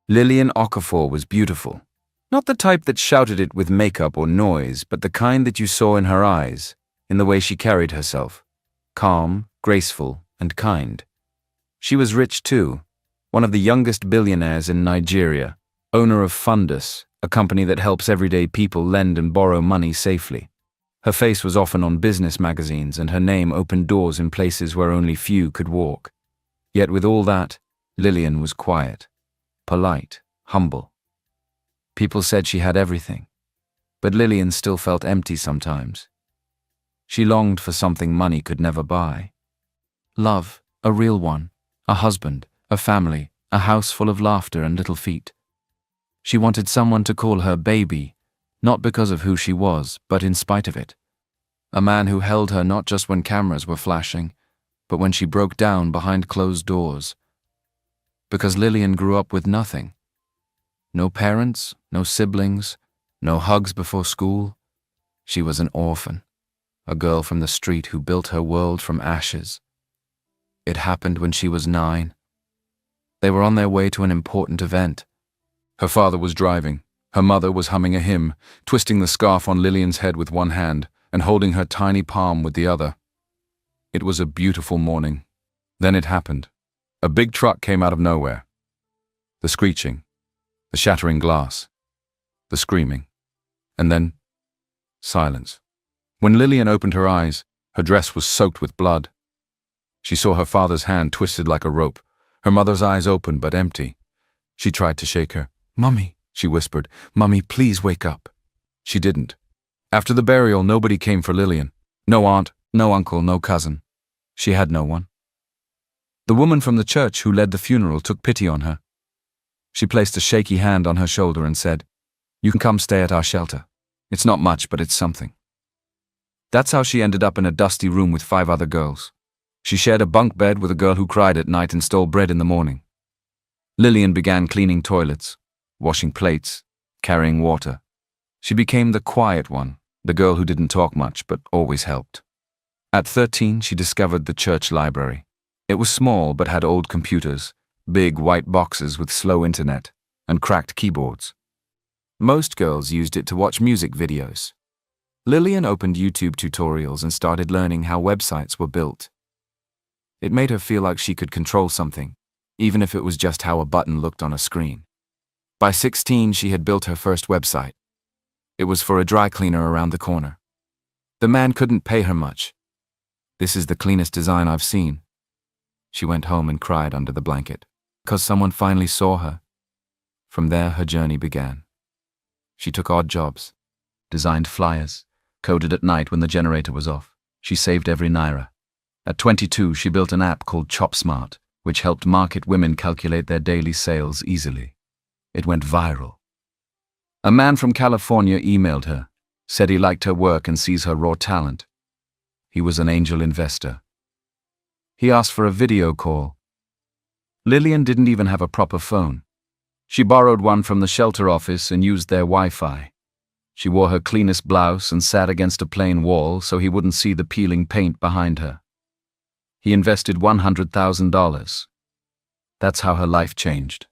Lillian Okafor was beautiful. Not the type that shouted it with makeup or noise, but the kind that you saw in her eyes, in the way she carried herself. Calm, graceful, and kind. She was rich too, one of the youngest billionaires in Nigeria, owner of Fundus, a company that helps everyday people lend and borrow money safely. Her face was often on business magazines, and her name opened doors in places where only few could walk. Yet with all that, Lillian was quiet, polite, humble. People said she had everything, but Lillian still felt empty sometimes. She longed for something money could never buy. Love, a real one, a husband, a family, a house full of laughter and little feet. She wanted someone to call her baby, not because of who she was, but in spite of it. A man who held her not just when cameras were flashing, but when she broke down behind closed doors. Because Lillian grew up with nothing. No parents, no siblings, no hugs before school. She was an orphan, a girl from the street who built her world from ashes. It happened when she was 9. They were on their way to an important event. Her father was driving. Her mother was humming a hymn, twisting the scarf on Lillian's head with one hand and holding her tiny palm with the other. It was a beautiful morning. Then it happened. A big truck came out of nowhere. The screeching, the shattering glass, the screaming, and then silence. When Lillian opened her eyes, her dress was soaked with blood. She saw her father's hand twisted like a rope, her mother's eyes open but empty. She tried to shake her. "Mummy," she whispered, "Mummy, please wake up." She didn't. After the burial, nobody came for Lillian. No aunt, no uncle, no cousin. She had no one. The woman from the church who led the funeral took pity on her. She placed a shaky hand on her shoulder and said, "You can come stay at our shelter. It's not much, but it's something." That's how she ended up in a dusty room with 5 other girls. She shared a bunk bed with a girl who cried at night and stole bread in the morning. Lillian began cleaning toilets, washing plates, carrying water. She became the quiet one, the girl who didn't talk much but always helped. At 13, she discovered the church library. It was small but had old computers, big white boxes with slow internet, and cracked keyboards. Most girls used it to watch music videos. Lillian opened YouTube tutorials and started learning how websites were built. It made her feel like she could control something, even if it was just how a button looked on a screen. By 16, she had built her first website. It was for a dry cleaner around the corner. The man couldn't pay her much. "This is the cleanest design I've seen." She went home and cried under the blanket, because someone finally saw her. From there, her journey began. She took odd jobs, designed flyers, coded at night when the generator was off. She saved every naira. At 22, she built an app called ChopSmart, which helped market women calculate their daily sales easily. It went viral. A man from California emailed her, said he liked her work and sees her raw talent. He was an angel investor. He asked for a video call. Lillian didn't even have a proper phone. She borrowed one from the shelter office and used their Wi-Fi. She wore her cleanest blouse and sat against a plain wall so he wouldn't see the peeling paint behind her. He invested $100,000. That's how her life changed.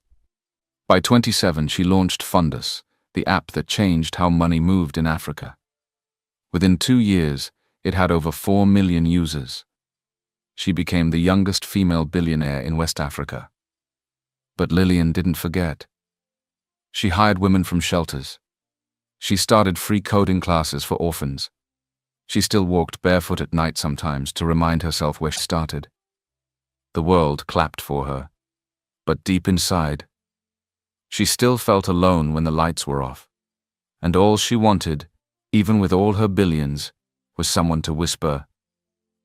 By 27, she launched Fundus, the app that changed how money moved in Africa. Within 2 years, it had over 4 million users. She became the youngest female billionaire in West Africa. But Lillian didn't forget. She hired women from shelters. She started free coding classes for orphans. She still walked barefoot at night sometimes to remind herself where she started. The world clapped for her, but deep inside, she still felt alone when the lights were off. And all she wanted, even with all her billions, was someone to whisper,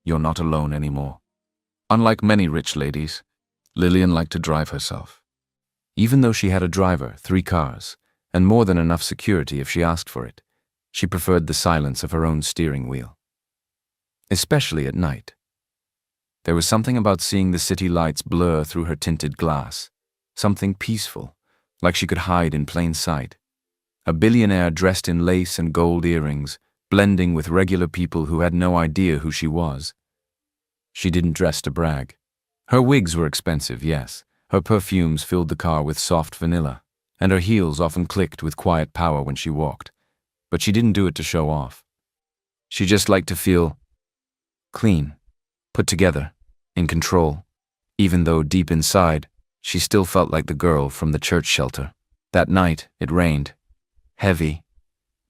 "You're not alone anymore." Unlike many rich ladies, Lillian liked to drive herself. Even though she had a driver, 3 cars, and more than enough security if she asked for it, she preferred the silence of her own steering wheel. Especially at night. There was something about seeing the city lights blur through her tinted glass, something peaceful, like she could hide in plain sight. A billionaire dressed in lace and gold earrings, blending with regular people who had no idea who she was. She didn't dress to brag. Her wigs were expensive, yes, Her perfumes filled the car with soft vanilla, and her heels often clicked with quiet power when she walked. But she didn't do it to show off. She just liked to feel clean, put together, in control, even though deep inside, she still felt like the girl from the church shelter. That night, it rained. Heavy.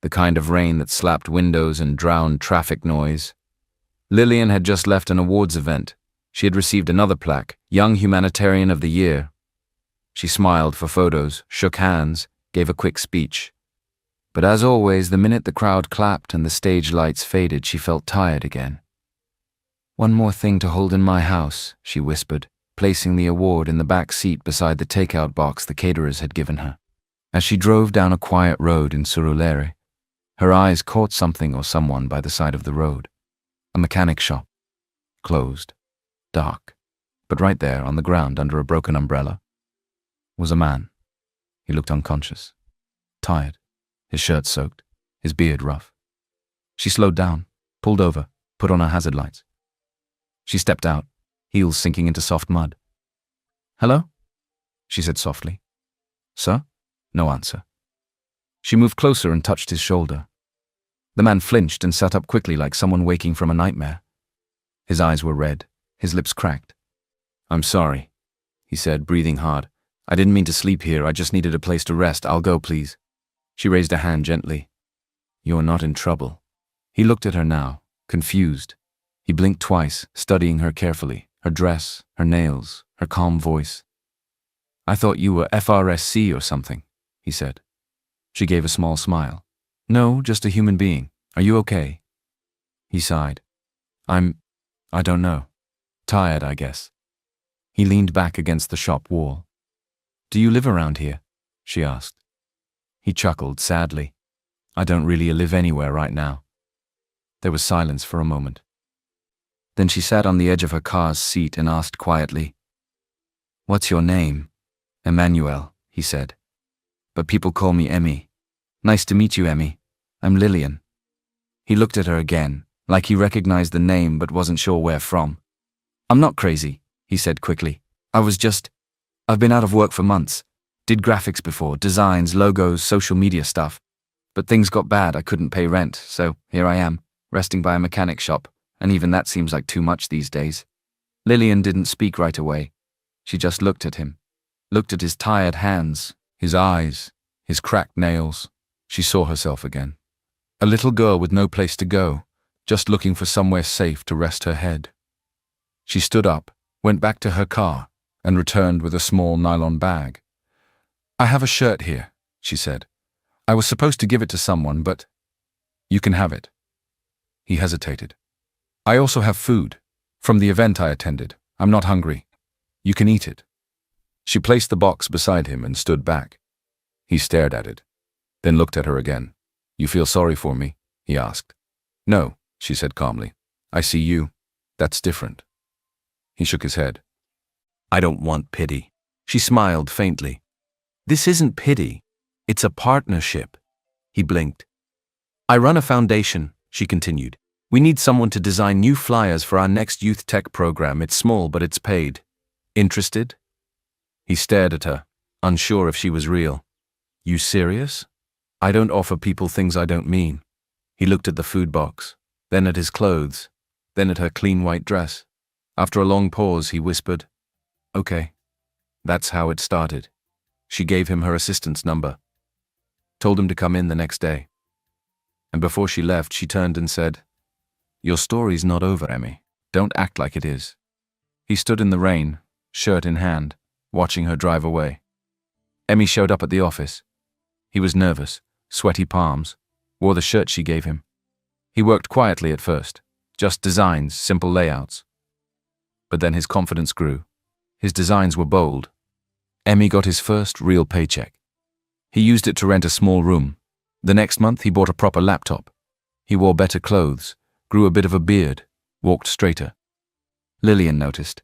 The kind of rain that slapped windows and drowned traffic noise. Lillian had just left an awards event. She had received another plaque, Young Humanitarian of the Year. She smiled for photos, shook hands, gave a quick speech. But as always, the minute the crowd clapped and the stage lights faded, she felt tired again. "One more thing to hold in my house," she whispered, placing the award in the back seat beside the takeout box the caterers had given her. As she drove down a quiet road in Surulere, her eyes caught something or someone by the side of the road. A mechanic shop. Closed. Dark. But right there, on the ground under a broken umbrella, was a man. He looked unconscious. Tired. His shirt soaked. His beard rough. She slowed down, pulled over, put on her hazard lights. She stepped out, heels sinking into soft mud. "Hello?" she said softly. "Sir?" No answer. She moved closer and touched his shoulder. The man flinched and sat up quickly like someone waking from a nightmare. His eyes were red, his lips cracked. "I'm sorry," he said, breathing hard. "I didn't mean to sleep here, I just needed a place to rest. I'll go, please." She raised a hand gently. "You're not in trouble." He looked at her now, confused. He blinked twice, studying her carefully, her dress, her nails, her calm voice. "I thought you were FRSC or something," he said. She gave a small smile. "No, just a human being. Are you okay?" He sighed. I don't know. Tired, I guess." He leaned back against the shop wall. "Do you live around here?" she asked. He chuckled sadly. "I don't really live anywhere right now." There was silence for a moment. Then she sat on the edge of her car's seat and asked quietly, "What's your name?" "Emmanuel," he said. "But people call me Emmy." "Nice to meet you, Emmy. I'm Lillian." He looked at her again, like he recognized the name but wasn't sure where from. "I'm not crazy," he said quickly. I've been out of work for months. Did graphics before, designs, logos, social media stuff. But things got bad, I couldn't pay rent, so here I am, resting by a mechanic shop, and even that seems like too much these days." Lillian didn't speak right away. She just looked at him, looked at his tired hands, his eyes, his cracked nails. She saw herself again. A little girl with no place to go, just looking for somewhere safe to rest her head. She stood up, went back to her car, and returned with a small nylon bag. "I have a shirt here," she said. "I was supposed to give it to someone, but you can have it." He hesitated. "I also have food, from the event I attended. I'm not hungry. You can eat it." She placed the box beside him and stood back. He stared at it, then looked at her again. "You feel sorry for me?" he asked. "No," she said calmly. "I see you. That's different." He shook his head. "I don't want pity." She smiled faintly. "This isn't pity. It's a partnership." He blinked. "I run a foundation," she continued. "We need someone to design new flyers for our next youth tech program. It's small, but it's paid. Interested?" He stared at her, unsure if she was real. "You serious?" "I don't offer people things I don't mean." He looked at the food box, then at his clothes, then at her clean white dress. After a long pause, he whispered, "Okay." That's how it started. She gave him her assistant's number, told him to come in the next day. And before she left, she turned and said, "Your story's not over, Emmy. Don't act like it is." He stood in the rain, shirt in hand, watching her drive away. Emmy showed up at the office. He was nervous, sweaty palms, wore the shirt she gave him. He worked quietly at first, just designs, simple layouts. But then his confidence grew. His designs were bold. Emmy got his first real paycheck. He used it to rent a small room. The next month he bought a proper laptop. He wore better clothes, grew a bit of a beard, walked straighter. Lillian noticed.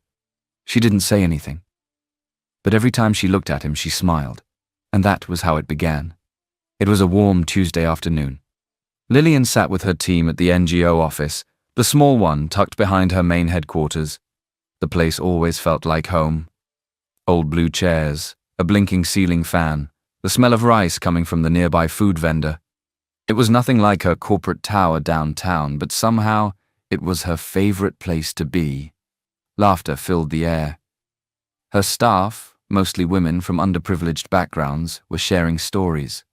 She didn't say anything. But every time she looked at him, she smiled. And that was how it began. It was a warm Tuesday afternoon. Lillian sat with her team at the NGO office, the small one tucked behind her main headquarters. The place always felt like home. Old blue chairs, a blinking ceiling fan, the smell of rice coming from the nearby food vendor. It was nothing like her corporate tower downtown, but somehow it was her favorite place to be. Laughter filled the air. Her staff, mostly women from underprivileged backgrounds, were sharing stories.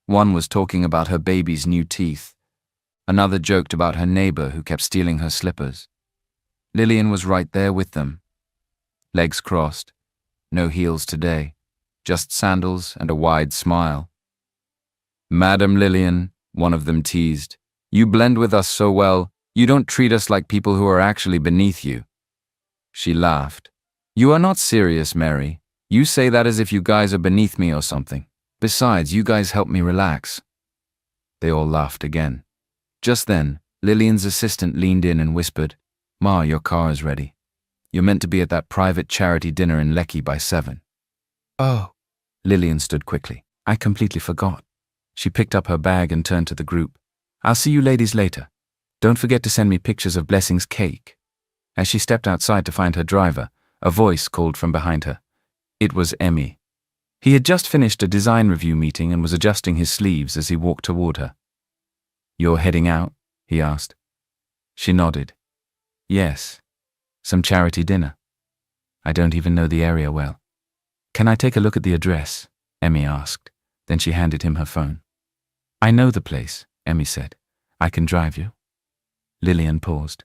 One was talking about her baby's new teeth. Another joked about her neighbor who kept stealing her slippers. Lillian was right there with them. Legs crossed. No heels today. Just sandals and a wide smile. "Madam Lillian," one of them teased, "you blend with us so well, you don't treat us like people who are actually beneath you." She laughed. "You are not serious, Mary. You say that as if you guys are beneath me or something. Besides, you guys help me relax." They all laughed again. Just then, Lillian's assistant leaned in and whispered, "Ma, your car is ready. You're meant to be at that private charity dinner in Lekki by 7. "Oh." Lillian stood quickly. "I completely forgot." She picked up her bag and turned to the group. "I'll see you ladies later. Don't forget to send me pictures of Blessing's cake." As she stepped outside to find her driver, a voice called from behind her. It was Emmy. He had just finished a design review meeting and was adjusting his sleeves as he walked toward her. "You're heading out?" he asked. She nodded. "Yes. Some charity dinner. I don't even know the area well." "Can I take a look at the address?" Emmy asked. Then she handed him her phone. "I know the place," Emmy said. "I can drive you." Lillian paused.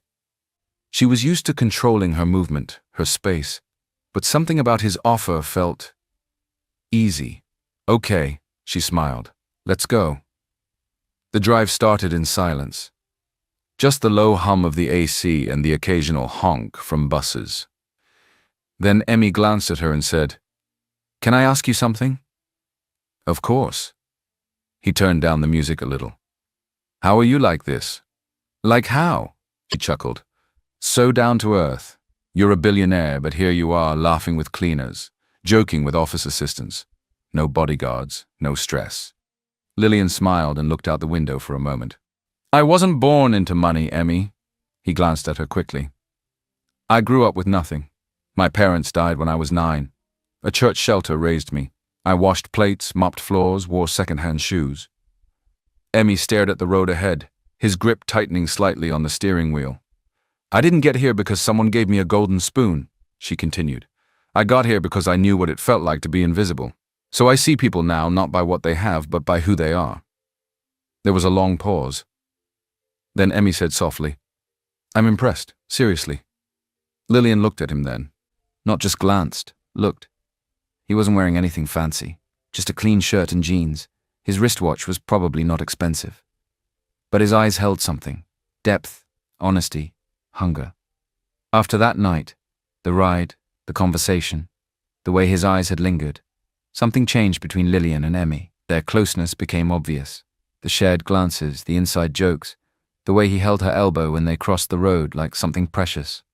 She was used to controlling her movement, her space, but something about his offer felt easy. "Okay," she smiled. "Let's go." The drive started in silence. Just the low hum of the AC and the occasional honk from buses. Then Emmy glanced at her and said, "Can I ask you something?" "Of course." He turned down the music a little. "How are you like this?" "Like how?" She chuckled. "So down to earth. You're a billionaire, but here you are laughing with cleaners, joking with office assistants. No bodyguards, no stress." Lillian smiled and looked out the window for a moment. "I wasn't born into money, Emmy." He glanced at her quickly. "I grew up with nothing. My parents died when I was 9. A church shelter raised me. I washed plates, mopped floors, wore second-hand shoes." Emmy stared at the road ahead, his grip tightening slightly on the steering wheel. "I didn't get here because someone gave me a golden spoon," she continued. "I got here because I knew what it felt like to be invisible. So I see people now not by what they have, but by who they are." There was a long pause. Then Emmy said softly, "I'm impressed, seriously." Lillian looked at him then. Not just glanced, looked. He wasn't wearing anything fancy, just a clean shirt and jeans. His wristwatch was probably not expensive. But his eyes held something. Depth, honesty, hunger. After that night, the ride, the conversation, the way his eyes had lingered, something changed between Lillian and Emmy. Their closeness became obvious. The shared glances, the inside jokes, the way he held her elbow when they crossed the road like something precious.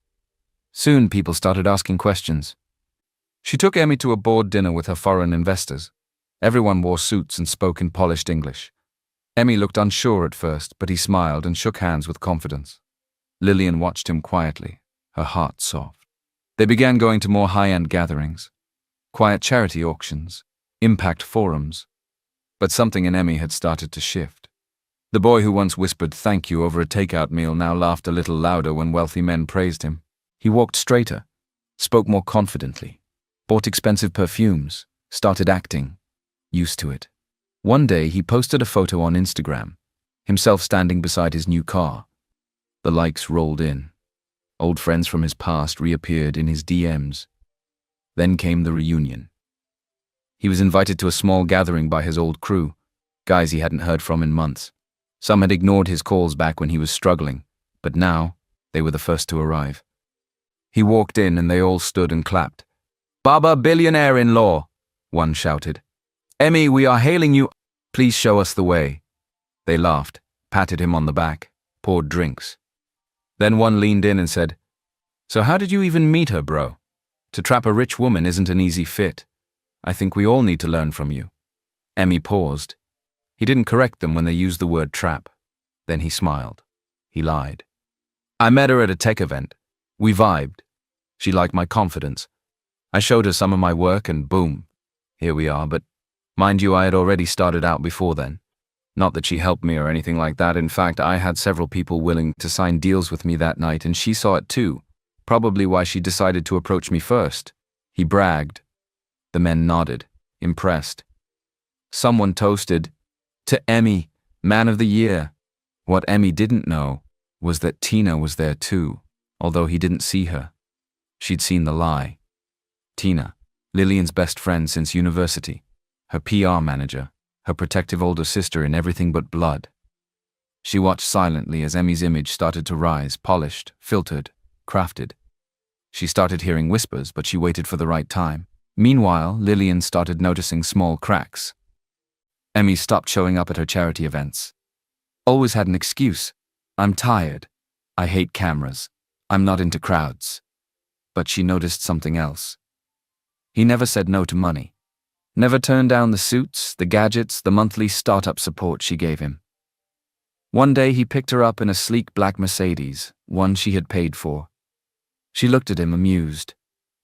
Soon people started asking questions. She took Emmy to a board dinner with her foreign investors. Everyone wore suits and spoke in polished English. Emmy looked unsure at first, but he smiled and shook hands with confidence. Lillian watched him quietly, her heart soft. They began going to more high-end gatherings, quiet charity auctions, impact forums. But something in Emmy had started to shift. The boy who once whispered thank you over a takeout meal now laughed a little louder when wealthy men praised him. He walked straighter, spoke more confidently, bought expensive perfumes, started acting, used to it. One day he posted a photo on Instagram, himself standing beside his new car. The likes rolled in. Old friends from his past reappeared in his DMs. Then came the reunion. He was invited to a small gathering by his old crew, guys he hadn't heard from in months. Some had ignored his calls back when he was struggling, but now they were the first to arrive. He walked in and they all stood and clapped. "Baba billionaire-in-law," one shouted. "Emmy, we are hailing you. Please show us the way." They laughed, patted him on the back, poured drinks. Then one leaned in and said, "So how did you even meet her, bro? To trap a rich woman isn't an easy fit. I think we all need to learn from you." Emmy paused. He didn't correct them when they used the word trap. Then he smiled. He lied. "I met her at a tech event. We vibed. She liked my confidence. I showed her some of my work and boom, here we are, but mind you, I had already started out before then. Not that she helped me or anything like that. In fact, I had several people willing to sign deals with me that night, and she saw it too. Probably why she decided to approach me first. He bragged. The men nodded, impressed. Someone toasted, "To Emmy, Man of the Year." What Emmy didn't know was that Tina was there too, although he didn't see her. She'd seen the lie. Tina, Lillian's best friend since university, her PR manager, her protective older sister in everything but blood. She watched silently as Emmy's image started to rise, polished, filtered, crafted. She started hearing whispers, but she waited for the right time. Meanwhile, Lillian started noticing small cracks. Emmy stopped showing up at her charity events. Always had an excuse. "I'm tired. I hate cameras. I'm not into crowds." But she noticed something else. He never said no to money. Never turned down the suits, the gadgets, the monthly startup support she gave him. One day he picked her up in a sleek black Mercedes, one she had paid for. She looked at him amused.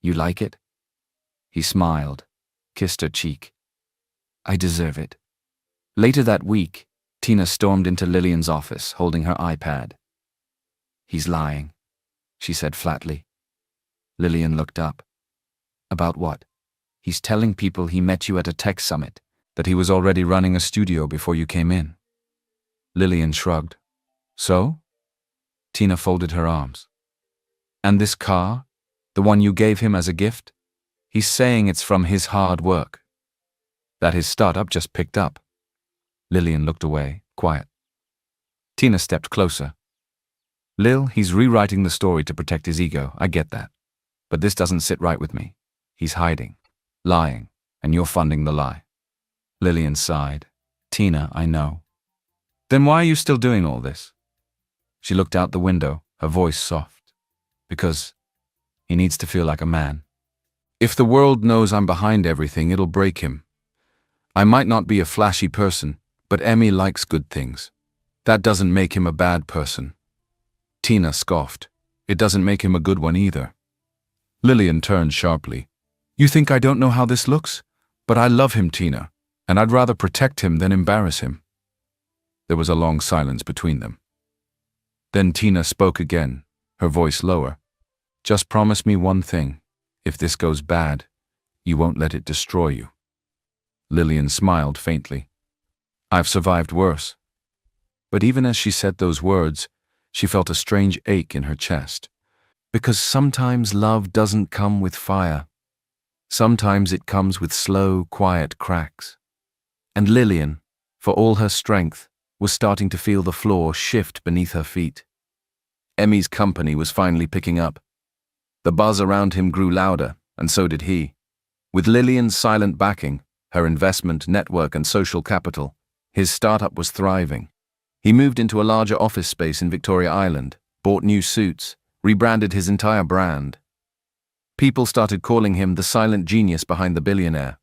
"You like it?" He smiled, kissed her cheek. "I deserve it." Later that week, Tina stormed into Lillian's office, holding her iPad. "He's lying," she said flatly. Lillian looked up. "About what?" "He's telling people he met you at a tech summit, that he was already running a studio before you came in." Lillian shrugged. "So?" Tina folded her arms. "And this car? The one you gave him as a gift? He's saying it's from his hard work. That his startup just picked up." Lillian looked away, quiet. Tina stepped closer. "Lil, he's rewriting the story to protect his ego, I get that. But this doesn't sit right with me. He's hiding, lying, and you're funding the lie." Lillian sighed. "Tina, I know." "Then why are you still doing all this?" She looked out the window, her voice soft. "Because he needs to feel like a man. If the world knows I'm behind everything, it'll break him. I might not be a flashy person, but Emmy likes good things. That doesn't make him a bad person." Tina scoffed. "It doesn't make him a good one either." Lillian turned sharply. "You think I don't know how this looks? But I love him, Tina, and I'd rather protect him than embarrass him." There was a long silence between them. Then Tina spoke again, her voice lower. "Just promise me one thing. If this goes bad, you won't let it destroy you." Lillian smiled faintly. "I've survived worse." But even as she said those words, she felt a strange ache in her chest. Because sometimes love doesn't come with fire. Sometimes it comes with slow, quiet cracks. And Lillian, for all her strength, was starting to feel the floor shift beneath her feet. Emmy's company was finally picking up. The buzz around him grew louder, and so did he. With Lillian's silent backing, her investment, network, and social capital, his startup was thriving. He moved into a larger office space in Victoria Island, bought new suits, rebranded his entire brand. People started calling him the silent genius behind the billionaire.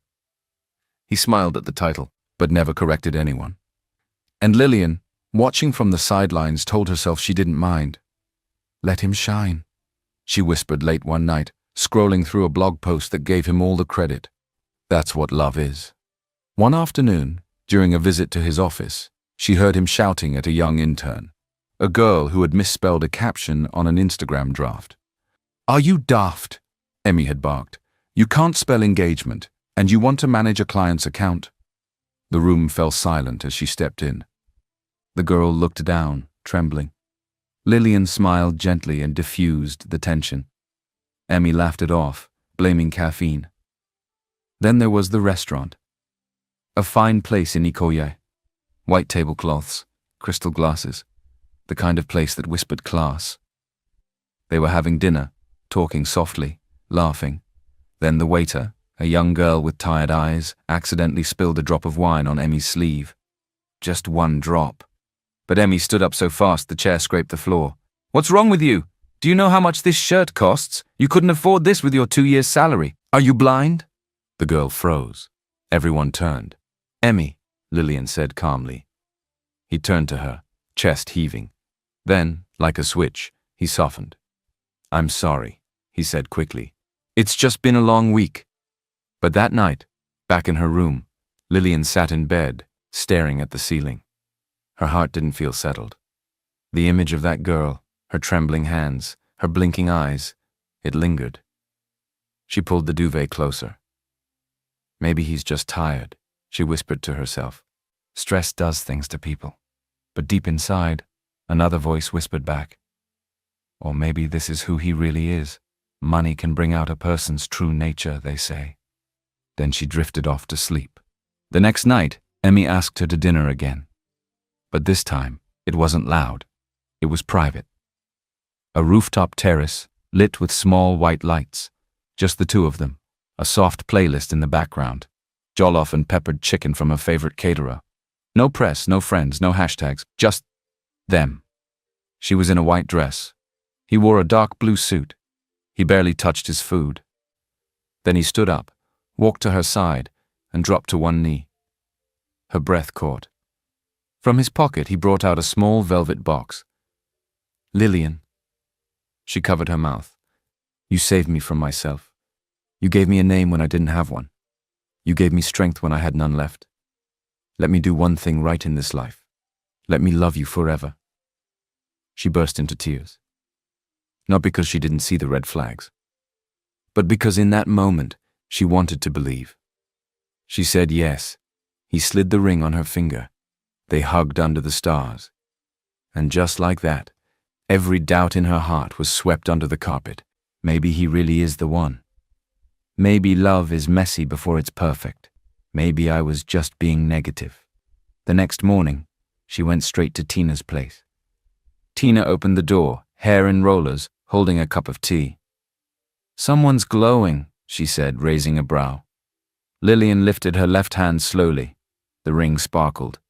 He smiled at the title, but never corrected anyone. And Lillian, watching from the sidelines, told herself she didn't mind. "Let him shine," she whispered late one night, scrolling through a blog post that gave him all the credit. That's what love is. One afternoon, during a visit to his office, she heard him shouting at a young intern, a girl who had misspelled a caption on an Instagram draft. "Are you daft?" Emmy had barked. "You can't spell engagement, and you want to manage a client's account." The room fell silent as she stepped in. The girl looked down, trembling. Lillian smiled gently and diffused the tension. Emmy laughed it off, blaming caffeine. Then there was the restaurant. A fine place in Ikoye. White tablecloths, crystal glasses, the kind of place that whispered class. They were having dinner, talking softly, laughing. Then the waiter, a young girl with tired eyes, accidentally spilled a drop of wine on Emmy's sleeve. Just one drop. But Emmy stood up so fast the chair scraped the floor. "What's wrong with you? Do you know how much this shirt costs? You couldn't afford this with your 2 years' salary. Are you blind?" The girl froze. Everyone turned. "Emmy," Lillian said calmly. He turned to her, chest heaving. Then, like a switch, he softened. "I'm sorry," he said quickly. It's just been a long week. But that night, back in her room, Lillian sat in bed, staring at the ceiling. Her heart didn't feel settled. The image of that girl, her trembling hands, her blinking eyes, it lingered. She pulled the duvet closer. Maybe he's just tired, she whispered to herself. Stress does things to people. But deep inside, another voice whispered back. Or maybe this is who he really is. Money can bring out a person's true nature, they say. Then she drifted off to sleep. The next night, Emmy asked her to dinner again. But this time, it wasn't loud. It was private. A rooftop terrace, lit with small white lights. Just the two of them. A soft playlist in the background. Jollof and peppered chicken from her favorite caterer. No press, no friends, no hashtags, just them. She was in a white dress. He wore a dark blue suit. He barely touched his food. Then he stood up, walked to her side, and dropped to one knee. Her breath caught. From his pocket he brought out a small velvet box. Lillian. She covered her mouth. You saved me from myself. You gave me a name when I didn't have one. You gave me strength when I had none left. Let me do one thing right in this life. Let me love you forever. She burst into tears. Not because she didn't see the red flags, but because in that moment she wanted to believe. She said yes. He slid the ring on her finger. They hugged under the stars. And just like that, every doubt in her heart was swept under the carpet. Maybe he really is the one. Maybe love is messy before it's perfect. Maybe I was just being negative. The next morning, she went straight to Tina's place. Tina opened the door, hair in rollers, holding a cup of tea. Someone's glowing, she said, raising a brow. Lillian lifted her left hand slowly. The ring sparkled.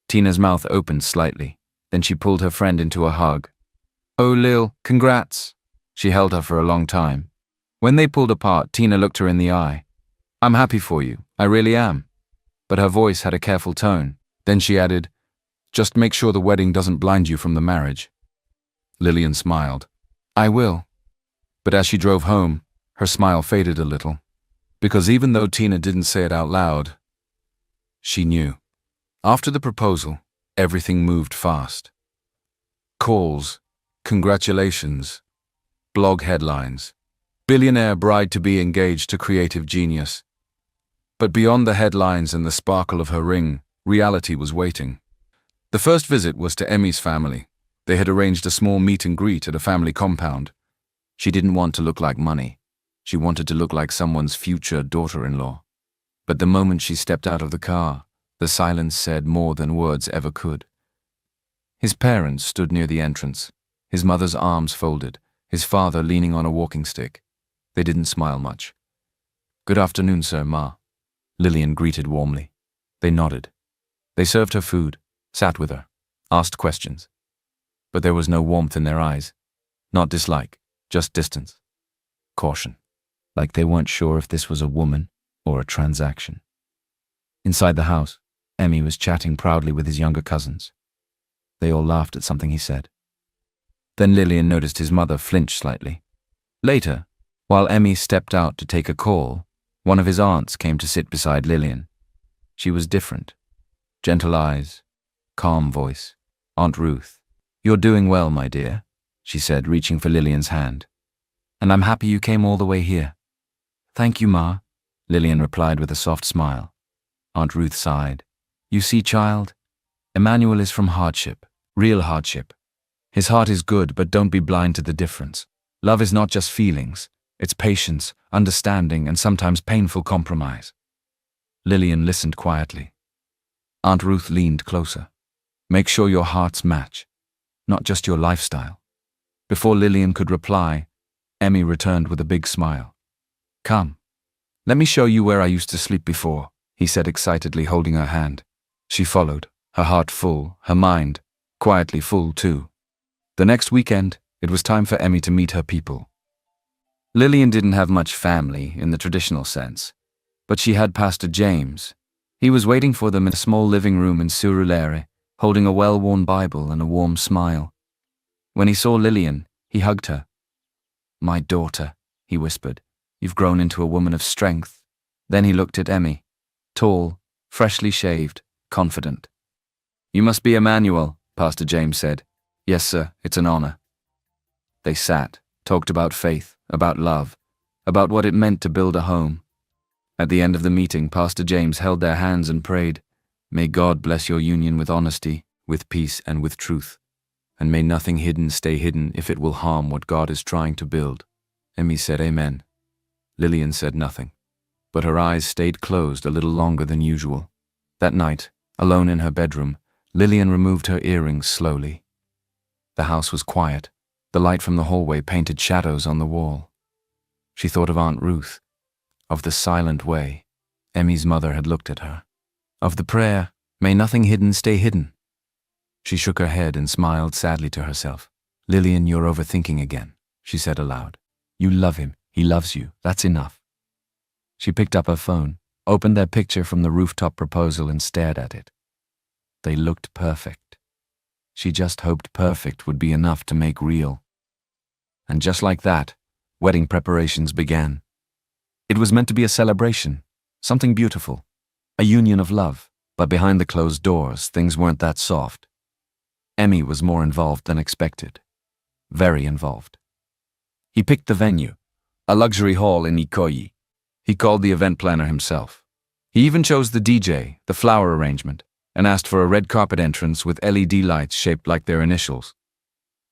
Tina's mouth opened slightly. Then she pulled her friend into a hug. Oh, Lil, congrats. She held her for a long time. When they pulled apart, Tina looked her in the eye. I'm happy for you, I really am. But her voice had a careful tone. Then she added, just make sure the wedding doesn't blind you from the marriage. Lillian smiled. I will. But as she drove home, her smile faded a little. Because even though Tina didn't say it out loud, she knew. After the proposal, everything moved fast. Calls, congratulations, blog headlines, billionaire bride-to-be engaged to creative genius. But beyond the headlines and the sparkle of her ring, reality was waiting. The first visit was to Emmy's family. They had arranged a small meet and greet at a family compound. She didn't want to look like money. She wanted to look like someone's future daughter-in-law. But the moment she stepped out of the car, the silence said more than words ever could. His parents stood near the entrance, his mother's arms folded, his father leaning on a walking stick. They didn't smile much. Good afternoon, sir, Ma. Lillian greeted warmly. They nodded. They served her food, sat with her, asked questions. But there was no warmth in their eyes. Not dislike, just distance. Caution. Like they weren't sure if this was a woman or a transaction. Inside the house, Emmy was chatting proudly with his younger cousins. They all laughed at something he said. Then Lillian noticed his mother flinch slightly. Later, while Emmy stepped out to take a call, one of his aunts came to sit beside Lillian. She was different. Gentle eyes, calm voice. Aunt Ruth. You're doing well, my dear, she said, reaching for Lillian's hand. And I'm happy you came all the way here. Thank you, Ma, Lillian replied with a soft smile. Aunt Ruth sighed. You see, child, Emmanuel is from hardship, real hardship. His heart is good, but don't be blind to the difference. Love is not just feelings. It's patience, understanding, and sometimes painful compromise. Lillian listened quietly. Aunt Ruth leaned closer. Make sure your hearts match, not just your lifestyle. Before Lillian could reply, Emmy returned with a big smile. Come, let me show you where I used to sleep before, he said excitedly, holding her hand. She followed, her heart full, her mind quietly full too. The next weekend, it was time for Emmy to meet her people. Lillian didn't have much family in the traditional sense, but she had Pastor James. He was waiting for them in a small living room in Surulere, holding a well-worn Bible and a warm smile. When he saw Lillian, he hugged her. My daughter, he whispered, You've grown into a woman of strength." Then he looked at Emmy, tall, freshly shaved, confident. "You must be Emmanuel," Pastor James said. "Yes, sir, it's an honor." They sat, talked about faith, about love, about what it meant to build a home. At the end of the meeting, Pastor James held their hands and prayed, "May God bless your union with honesty, with peace, and with truth. And may nothing hidden stay hidden if it will harm what God is trying to build." Emmy said amen. Lillian said nothing, but her eyes stayed closed a little longer than usual. That night, alone in her bedroom, Lillian removed her earrings slowly. The house was quiet. The light from the hallway painted shadows on the wall. She thought of Aunt Ruth, of the silent way Emmy's mother had looked at her, of the prayer, "May nothing hidden stay hidden." She shook her head and smiled sadly to herself. "Lillian, you're overthinking again," she said aloud. "You love him. He loves you. That's enough." She picked up her phone, opened their picture from the rooftop proposal and stared at it. They looked perfect. She just hoped perfect would be enough to make real. And just like that, wedding preparations began. It was meant to be a celebration, something beautiful, a union of love, but behind the closed doors, things weren't that soft. Emmy was more involved than expected. Very involved. He picked the venue, a luxury hall in Ikoyi. He called the event planner himself. He even chose the DJ, the flower arrangement, and asked for a red carpet entrance with LED lights shaped like their initials.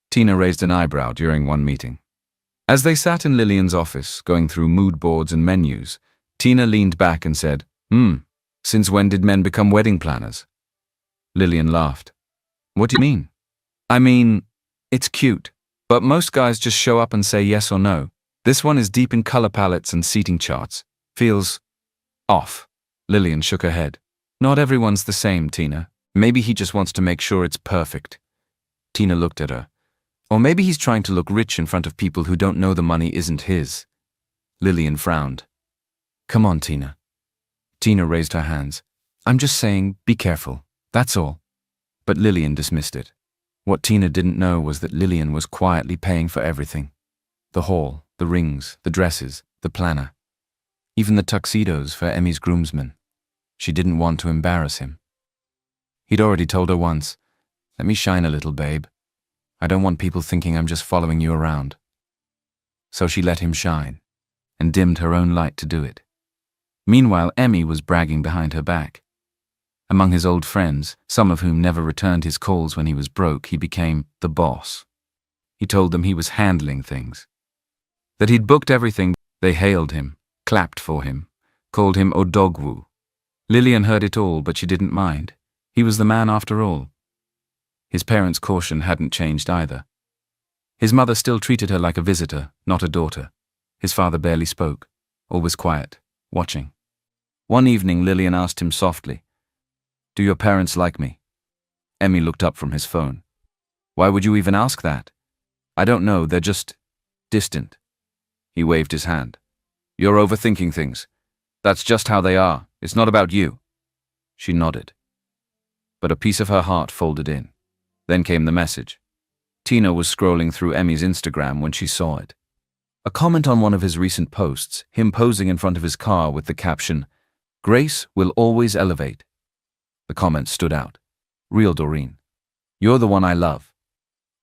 Tina raised an eyebrow during one meeting. As they sat in Lillian's office, going through mood boards and menus, Tina leaned back and said, Since when did men become wedding planners?" Lillian laughed. "What do you mean?" "I mean, it's cute, but most guys just show up and say yes or no. This one is deep in color palettes and seating charts. Feels off." Lillian shook her head. "Not everyone's the same, Tina. Maybe he just wants to make sure it's perfect." Tina looked at her. "Or maybe he's trying to look rich in front of people who don't know the money isn't his." Lillian frowned. "Come on, Tina." Tina raised her hands. "I'm just saying, be careful. That's all." But Lillian dismissed it. What Tina didn't know was that Lillian was quietly paying for everything. The hall, the rings, the dresses, the planner. Even the tuxedos for Emmy's groomsmen. She didn't want to embarrass him. He'd already told her once, "Let me shine a little, babe. I don't want people thinking I'm just following you around." So she let him shine, and dimmed her own light to do it. Meanwhile, Emmy was bragging behind her back. Among his old friends, some of whom never returned his calls when he was broke, he became the boss. He told them he was handling things. That he'd booked everything. They hailed him, clapped for him, called him Odogwu. Lillian heard it all, but she didn't mind. He was the man after all. His parents' caution hadn't changed either. His mother still treated her like a visitor, not a daughter. His father barely spoke, always quiet, watching. One evening, Lillian asked him softly, "Do your parents like me?" Emmy looked up from his phone. "Why would you even ask that?" "I don't know, they're just distant." He waved his hand. "You're overthinking things. That's just how they are. It's not about you." She nodded. But a piece of her heart folded in. Then came the message. Tina was scrolling through Emmy's Instagram when she saw it. A comment on one of his recent posts, him posing in front of his car with the caption, "Grace will always elevate." The comment stood out. "Real Doreen. You're the one I love."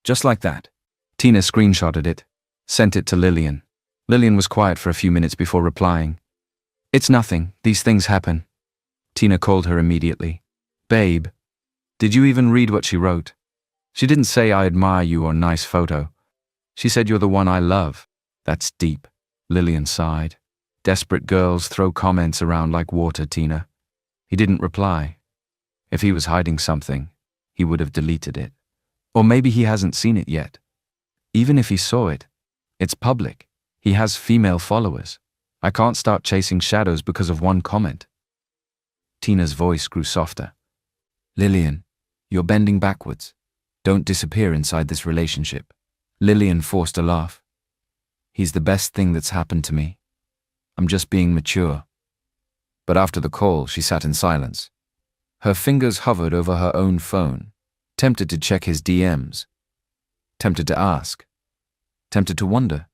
Just like that. Tina screenshotted it, sent it to Lillian. Lillian was quiet for a few minutes before replying. "It's nothing. These things happen." Tina called her immediately. "Babe, did you even read what she wrote? She didn't say I admire you or nice photo. She said you're the one I love." "That's deep," Lillian sighed. "Desperate girls throw comments around like water, Tina." He didn't reply. If he was hiding something, he would have deleted it. Or maybe he hasn't seen it yet. Even if he saw it, it's public. He has female followers. I can't start chasing shadows because of one comment. Tina's voice grew softer. "Lillian, you're bending backwards. Don't disappear inside this relationship." Lillian forced a laugh. "He's the best thing that's happened to me. I'm just being mature." But after the call, she sat in silence. Her fingers hovered over her own phone, tempted to check his DMs, tempted to ask, tempted to wonder.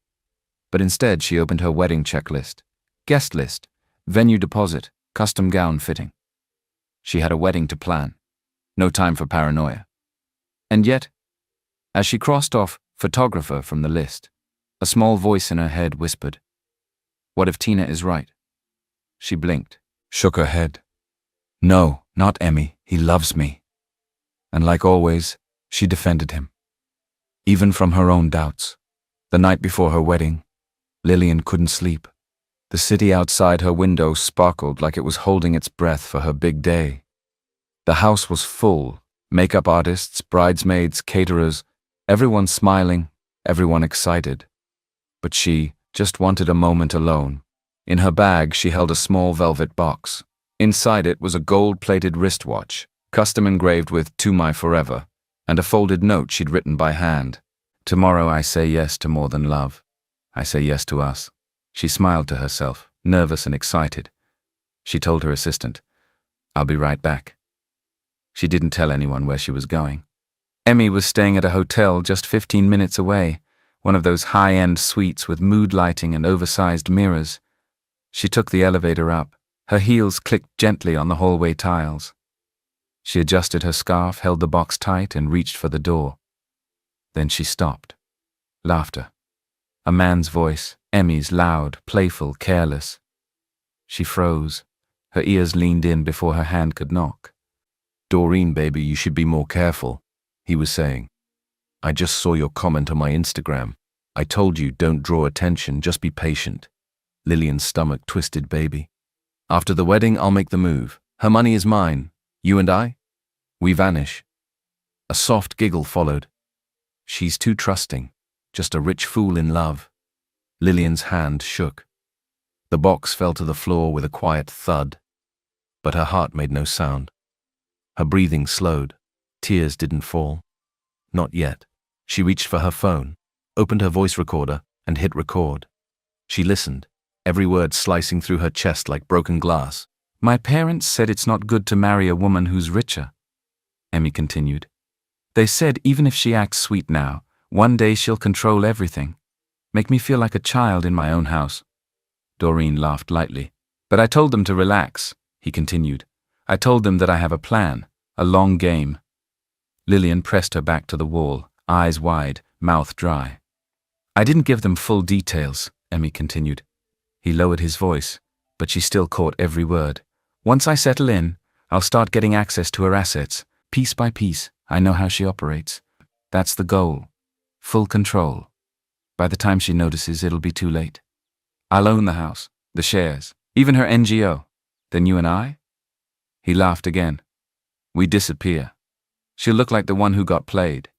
but instead she opened her wedding checklist. Guest list, venue deposit, custom gown fitting. She had a wedding to plan. No time for paranoia. And yet, as she crossed off photographer from the list, a small voice in her head whispered, "What if Tina is right?" She blinked, shook her head. "No, not Emmy. He loves me." And like always, she defended him. Even from her own doubts. The night before her wedding, Lillian couldn't sleep. The city outside her window sparkled like it was holding its breath for her big day. The house was full. Makeup artists, bridesmaids, caterers, everyone smiling, everyone excited. But she just wanted a moment alone. In her bag, she held a small velvet box. Inside it was a gold-plated wristwatch, custom engraved with "To My Forever," and a folded note she'd written by hand. "Tomorrow I say yes to more than love. I say yes to us." She smiled to herself, nervous and excited. She told her assistant, "I'll be right back." She didn't tell anyone where she was going. Emmy was staying at a hotel just 15 minutes away, one of those high-end suites with mood lighting and oversized mirrors. She took the elevator up. Her heels clicked gently on the hallway tiles. She adjusted her scarf, held the box tight, and reached for the door. Then she stopped. Laughter. A man's voice, Emmy's, loud, playful, careless. She froze. Her ears leaned in before her hand could knock. "Doreen, baby, you should be more careful," he was saying. "I just saw your comment on my Instagram. I told you, don't draw attention, just be patient." Lillian's stomach twisted, "Baby. After the wedding, I'll make the move. Her money is mine. You and I? We vanish." A soft giggle followed. "She's too trusting. Just a rich fool in love." Lillian's hand shook. The box fell to the floor with a quiet thud. But her heart made no sound. Her breathing slowed. Tears didn't fall. Not yet. She reached for her phone, opened her voice recorder, and hit record. She listened, every word slicing through her chest like broken glass. "My parents said it's not good to marry a woman who's richer," Emmy continued. "They said even if she acts sweet now, one day she'll control everything. Make me feel like a child in my own house." Doreen laughed lightly. "But I told them to relax," he continued. "I told them that I have a plan, a long game." Lillian pressed her back to the wall, eyes wide, mouth dry. "I didn't give them full details," Emmy continued. He lowered his voice, but she still caught every word. "Once I settle in, I'll start getting access to her assets, piece by piece. I know how she operates. That's the goal. Full control. By the time she notices, it'll be too late. I'll own the house, the shares, even her NGO. Then you and I?" He laughed again. "We disappear. She'll look like the one who got played.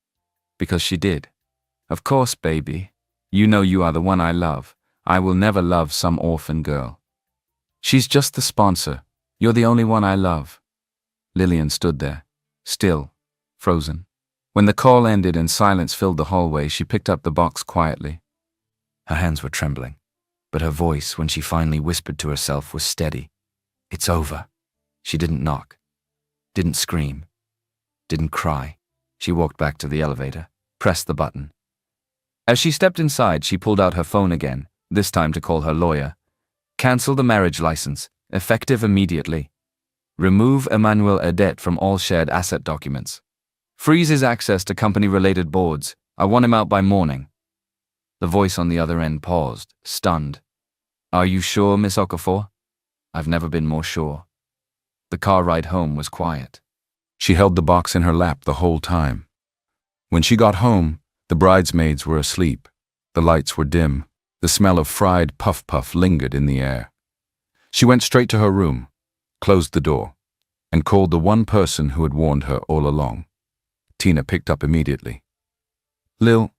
Because she did. Of course, baby. You know you are the one I love. I will never love some orphan girl. She's just the sponsor. You're the only one I love." Lillian stood there, still, frozen. When the call ended and silence filled the hallway, she picked up the box quietly. Her hands were trembling, but her voice, when she finally whispered to herself, was steady. "It's over." She didn't knock, didn't scream, didn't cry. She walked back to the elevator, pressed the button. As she stepped inside, she pulled out her phone again, this time to call her lawyer. "Cancel the marriage license, effective immediately. Remove Emmanuel Adet from all shared asset documents. Freeze his access to company-related boards. I want him out by morning." The voice on the other end paused, stunned. "Are you sure, Miss Okafor?" "I've never been more sure." The car ride home was quiet. She held the box in her lap the whole time. When she got home, the bridesmaids were asleep. The lights were dim. The smell of fried puff-puff lingered in the air. She went straight to her room, closed the door, and called the one person who had warned her all along. Tina picked up immediately. "Lil,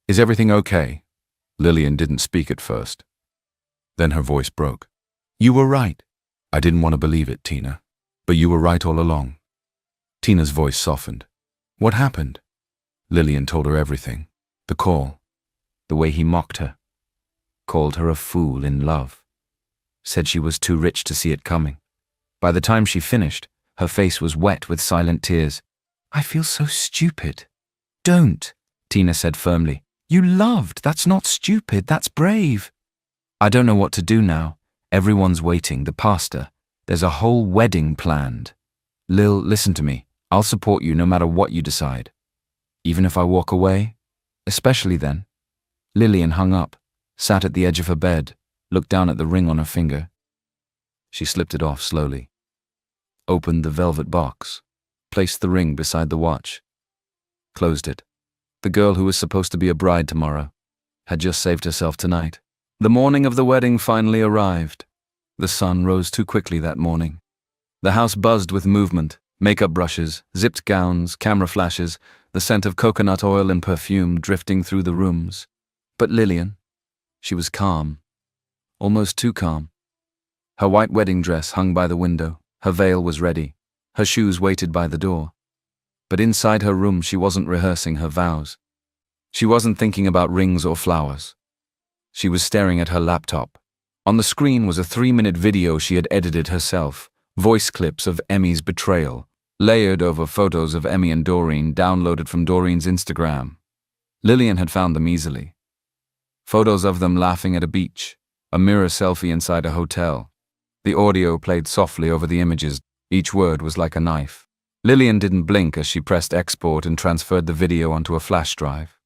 is everything okay?" Lillian didn't speak at first. Then her voice broke. "You were right." "I didn't want to believe it, Tina. But you were right all along." Tina's voice softened. "What happened?" Lillian told her everything. The call. The way he mocked her. Called her a fool in love. Said she was too rich to see it coming. By the time she finished, her face was wet with silent tears. "I feel so stupid." "Don't," Tina said firmly. You loved. That's not stupid. That's brave. I don't know what to do now. Everyone's waiting. The pastor. There's a whole wedding planned. Lil, listen to me. I'll support you no matter what you decide. Even if I walk away? Especially then. Lillian hung up, sat at the edge of her bed, looked down at the ring on her finger. She slipped it off slowly. Opened the velvet box, placed the ring beside the watch, closed it. The girl who was supposed to be a bride tomorrow had just saved herself tonight. The morning of the wedding finally arrived. The sun rose too quickly that morning. The house buzzed with movement, makeup brushes, zipped gowns, camera flashes, the scent of coconut oil and perfume drifting through the rooms. But Lillian, she was calm, almost too calm. Her white wedding dress hung by the window, her veil was ready, her shoes waited by the door. But inside her room she wasn't rehearsing her vows. She wasn't thinking about rings or flowers. She was staring at her laptop. On the screen was a 3-minute video she had edited herself, voice clips of Emmy's betrayal, layered over photos of Emmy and Doreen downloaded from Doreen's Instagram. Lillian had found them easily. Photos of them laughing at a beach, a mirror selfie inside a hotel. The audio played softly over the images. Each word was like a knife. Lillian didn't blink as she pressed export and transferred the video onto a flash drive.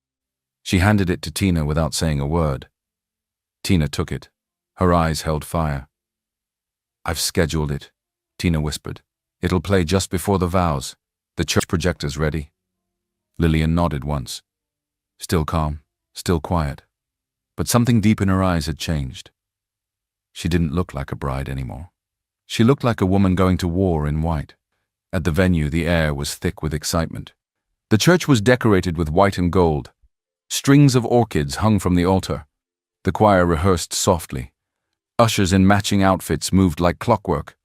She handed it to Tina without saying a word. Tina took it. Her eyes held fire. "I've scheduled it," Tina whispered. "It'll play just before the vows. The church projector's ready." Lillian nodded once. Still calm, still quiet. But something deep in her eyes had changed. She didn't look like a bride anymore. She looked like a woman going to war in white. At the venue, the air was thick with excitement. The church was decorated with white and gold. Strings of orchids hung from the altar. The choir rehearsed softly. Ushers in matching outfits moved like clockwork.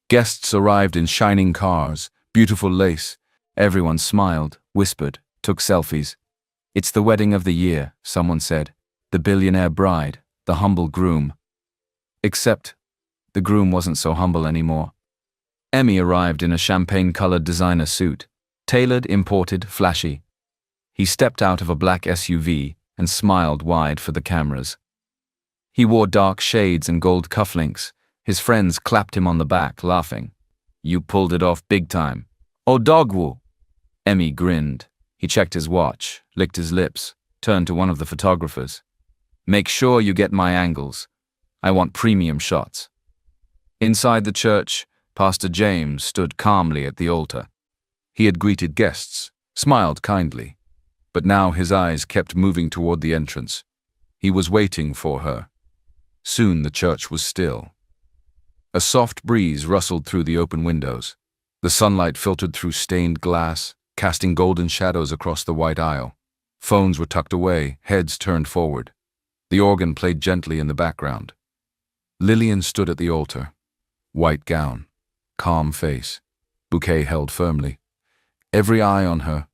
Guests arrived in shining cars, beautiful lace. Everyone smiled, whispered, took selfies. "It's the wedding of the year," someone said. "The billionaire bride, the humble groom." Except, the groom wasn't so humble anymore. Emmy arrived in a champagne-colored designer suit, tailored, imported, flashy. He stepped out of a black SUV and smiled wide for the cameras. He wore dark shades and gold cufflinks. His friends clapped him on the back, laughing. "You pulled it off big time. Oh, dogwoo." Emmy grinned. He checked his watch, licked his lips, turned to one of the photographers. "Make sure you get my angles. I want premium shots." Inside the church, Pastor James stood calmly at the altar. He had greeted guests, smiled kindly, but now his eyes kept moving toward the entrance. He was waiting for her. Soon the church was still. A soft breeze rustled through the open windows. The sunlight filtered through stained glass, casting golden shadows across the white aisle. Phones were tucked away, heads turned forward. The organ played gently in the background. Lillian stood at the altar. White gown, calm face, bouquet held firmly. Every eye on her.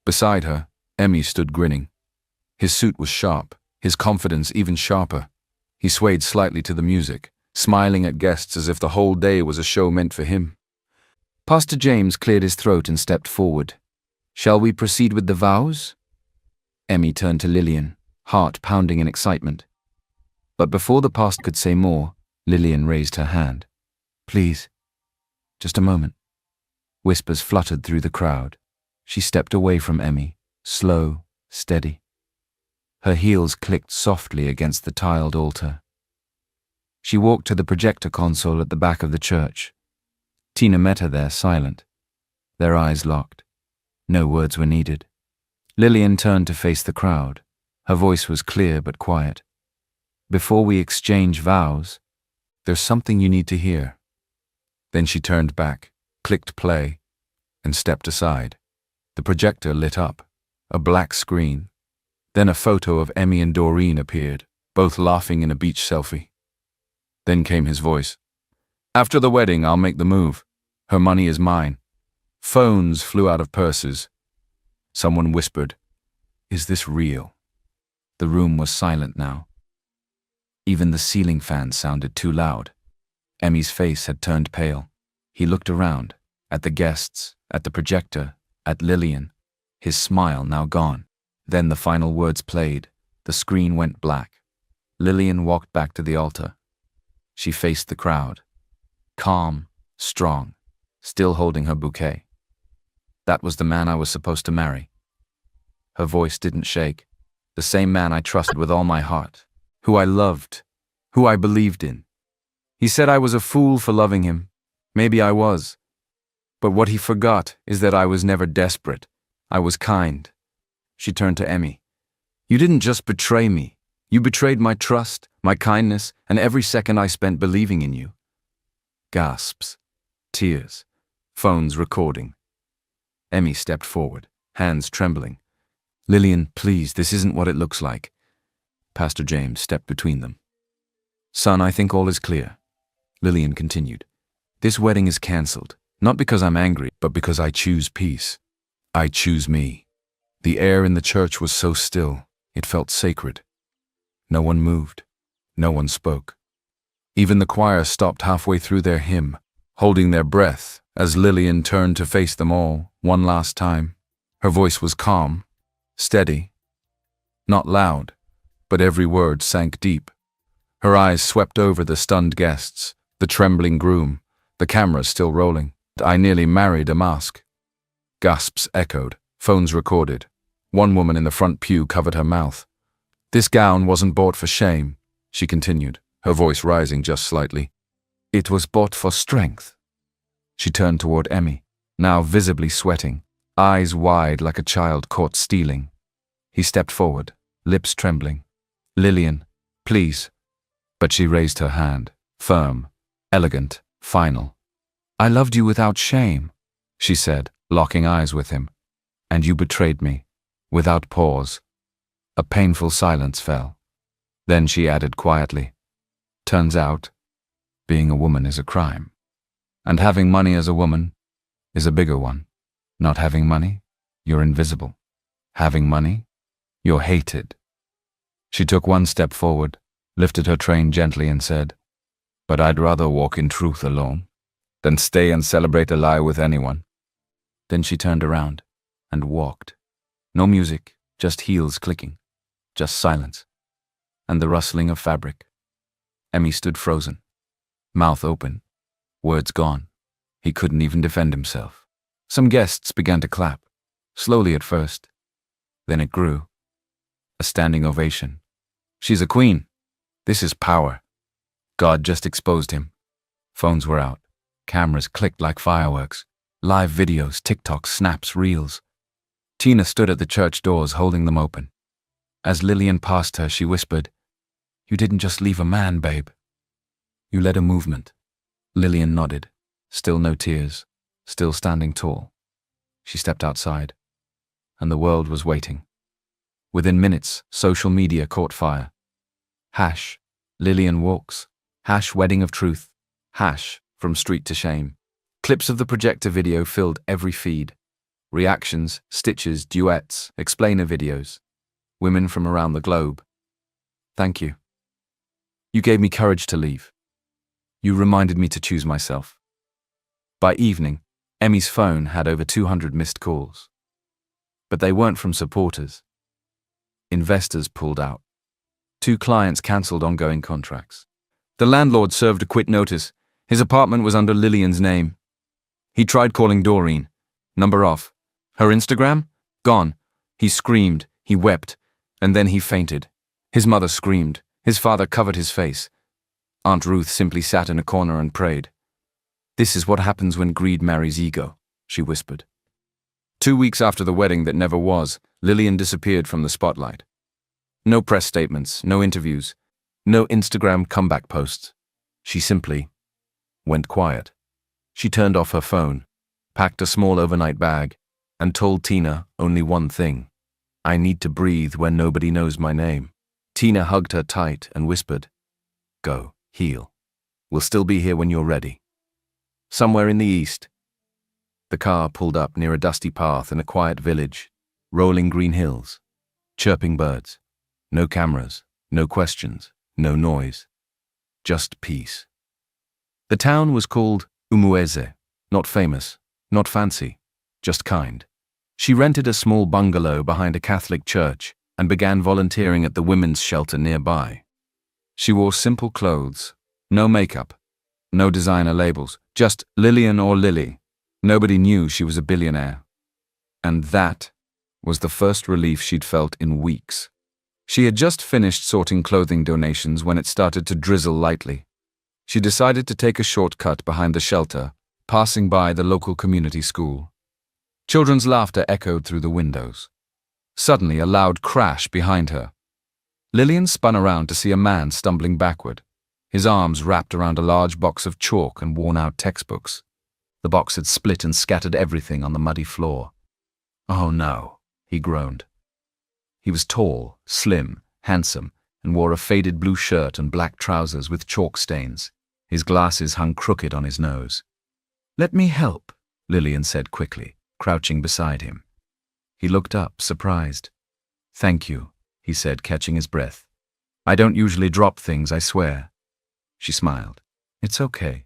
Beside her, Emmy stood grinning. His suit was sharp, his confidence even sharper. He swayed slightly to the music, smiling at guests as if the whole day was a show meant for him. Pastor James cleared his throat and stepped forward. "Shall we proceed with the vows?" Emmy turned to Lillian, heart pounding in excitement. But before the pastor could say more, Lillian raised her hand. "Please, just a moment." Whispers fluttered through the crowd. She stepped away from Emmy, slow, steady. Her heels clicked softly against the tiled altar. She walked to the projector console at the back of the church. Tina met her there, silent. Their eyes locked. No words were needed. Lillian turned to face the crowd. Her voice was clear but quiet. "Before we exchange vows, there's something you need to hear." Then she turned back, clicked play, and stepped aside. The projector lit up, a black screen. Then a photo of Emmy and Doreen appeared, both laughing in a beach selfie. Then came his voice. "After the wedding, I'll make the move. Her money is mine." Phones flew out of purses. Someone whispered, "Is this real?" The room was silent now. Even the ceiling fan sounded too loud. Emmy's face had turned pale. He looked around, at the guests, at the projector, at Lillian, his smile now gone. Then the final words played. The screen went black. Lillian walked back to the altar. She faced the crowd. Calm, strong, still holding her bouquet. That was the man I was supposed to marry. Her voice didn't shake. The same man I trusted with all my heart. Who I loved. Who I believed in. He said I was a fool for loving him. Maybe I was. But what he forgot is that I was never desperate. I was kind. She turned to Emmy. You didn't just betray me. You betrayed my trust, my kindness, and every second I spent believing in you. Gasps. Tears. Phones recording. Emmy stepped forward, hands trembling. Lillian, please, this isn't what it looks like. Pastor James stepped between them. Son, I think all is clear. Lillian continued. This wedding is cancelled, not because I'm angry, but because I choose peace. I choose me. The air in the church was so still, it felt sacred. No one moved. No one spoke. Even the choir stopped halfway through their hymn, holding their breath as Lillian turned to face them all, one last time. Her voice was calm, steady, not loud, but every word sank deep. Her eyes swept over the stunned guests, the trembling groom, the cameras still rolling. I nearly married a mask. Gasps echoed, phones recorded. One woman in the front pew covered her mouth. This gown wasn't bought for shame, she continued, her voice rising just slightly. It was bought for strength. She turned toward Emmy, now visibly sweating, eyes wide like a child caught stealing. He stepped forward, lips trembling. Lillian, please. But she raised her hand, firm, elegant, final. I loved you without shame, she said, locking eyes with him. And you betrayed me, without pause. A painful silence fell. Then she added quietly, turns out, being a woman is a crime. And having money as a woman is a bigger one. Not having money, you're invisible. Having money, you're hated. She took one step forward, lifted her train gently and said, but I'd rather walk in truth alone than stay and celebrate a lie with anyone. Then she turned around and walked. No music, just heels clicking, just silence, and the rustling of fabric. Emmy stood frozen, mouth open, words gone. He couldn't even defend himself. Some guests began to clap, slowly at first. Then it grew. A standing ovation. She's a queen. This is power. God just exposed him. Phones were out. Cameras clicked like fireworks. Live videos, TikToks, snaps, reels. Tina stood at the church doors holding them open. As Lillian passed her, she whispered, You didn't just leave a man, babe. You led a movement. Lillian nodded. Still no tears. Still standing tall. She stepped outside. And the world was waiting. Within minutes, social media caught fire. Hash, Lillian walks. Hash, wedding of truth. Hash, from street to shame. Clips of the projector video filled every feed. Reactions, stitches, duets, explainer videos. Women from around the globe. Thank you. You gave me courage to leave. You reminded me to choose myself. By evening, Emmy's phone had over 200 missed calls. But they weren't from supporters. Investors pulled out. 2 clients cancelled ongoing contracts. The landlord served a quit notice. His apartment was under Lillian's name. He tried calling Doreen. Number off. Her Instagram? Gone. He screamed, he wept, and then he fainted. His mother screamed. His father covered his face. Aunt Ruth simply sat in a corner and prayed. This is what happens when greed marries ego, she whispered. 2 weeks after the wedding that never was, Lillian disappeared from the spotlight. No press statements, no interviews, no Instagram comeback posts. She simply went quiet. She turned off her phone, packed a small overnight bag, and told Tina only one thing. I need to breathe when nobody knows my name. Tina hugged her tight and whispered, Go, heal. We'll still be here when you're ready. Somewhere in the east. The car pulled up near a dusty path in a quiet village, rolling green hills, chirping birds. No cameras, no questions, no noise. Just peace. The town was called Umueze, not famous, not fancy, just kind. She rented a small bungalow behind a Catholic church and began volunteering at the women's shelter nearby. She wore simple clothes, no makeup, no designer labels, just Lillian or Lily. Nobody knew she was a billionaire. And that was the first relief she'd felt in weeks. She had just finished sorting clothing donations when it started to drizzle lightly. She decided to take a shortcut behind the shelter, passing by the local community school. Children's laughter echoed through the windows. Suddenly, a loud crash behind her. Lillian spun around to see a man stumbling backward, his arms wrapped around a large box of chalk and worn-out textbooks. The box had split and scattered everything on the muddy floor. "Oh no," he groaned. He was tall, slim, handsome, and wore a faded blue shirt and black trousers with chalk stains. His glasses hung crooked on his nose. "Let me help," Lillian said quickly, crouching beside him. He looked up, surprised. "Thank you," he said, catching his breath. "I don't usually drop things, I swear." She smiled. "It's okay.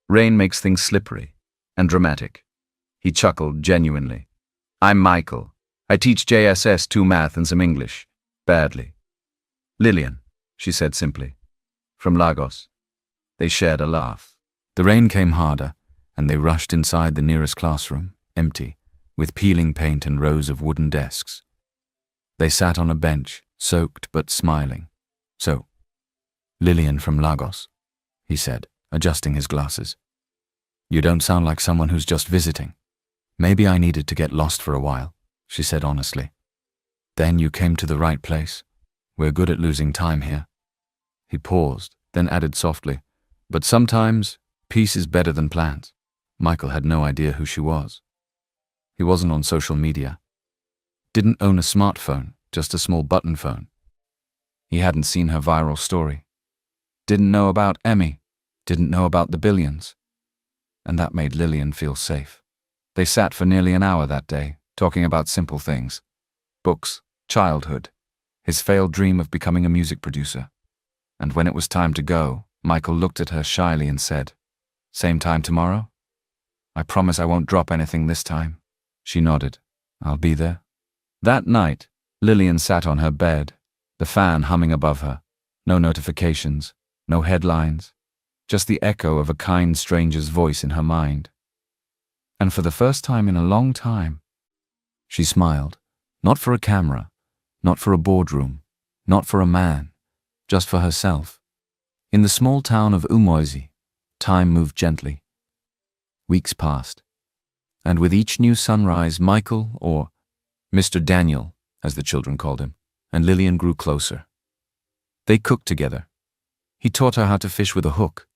Rain makes things slippery and dramatic." He chuckled genuinely. "I'm Michael. I teach JSS 2 math and some English. Badly." "Lillian," she said simply. "From Lagos." They shared a laugh. The rain came harder, and they rushed inside the nearest classroom, empty, with peeling paint and rows of wooden desks. They sat on a bench, soaked but smiling. "So, Lillian from Lagos," he said, adjusting his glasses. "You don't sound like someone who's just visiting." "Maybe I needed to get lost for a while," she said honestly. "Then you came to the right place. We're good at losing time here." He paused, then added softly, "But sometimes peace is better than plans." Michael had no idea who she was. He wasn't on social media. Didn't own a smartphone, just a small button phone. He hadn't seen her viral story. Didn't know about Emmy. Didn't know about the billions. And that made Lillian feel safe. They sat for nearly an hour that day, talking about simple things. Books, childhood, his failed dream of becoming a music producer. And when it was time to go, Michael looked at her shyly and said, "Same time tomorrow? I promise I won't drop anything this time." She nodded. "I'll be there." That night, Lillian sat on her bed, the fan humming above her. No notifications, no headlines, just the echo of a kind stranger's voice in her mind. And for the first time in a long time, she smiled, not for a camera, not for a boardroom, not for a man, just for herself. In the small town of Umoisi, time moved gently. Weeks passed, and with each new sunrise, Michael, or Mr. Daniel, as the children called him, and Lillian grew closer. They cooked together. He taught her how to fish with a hook.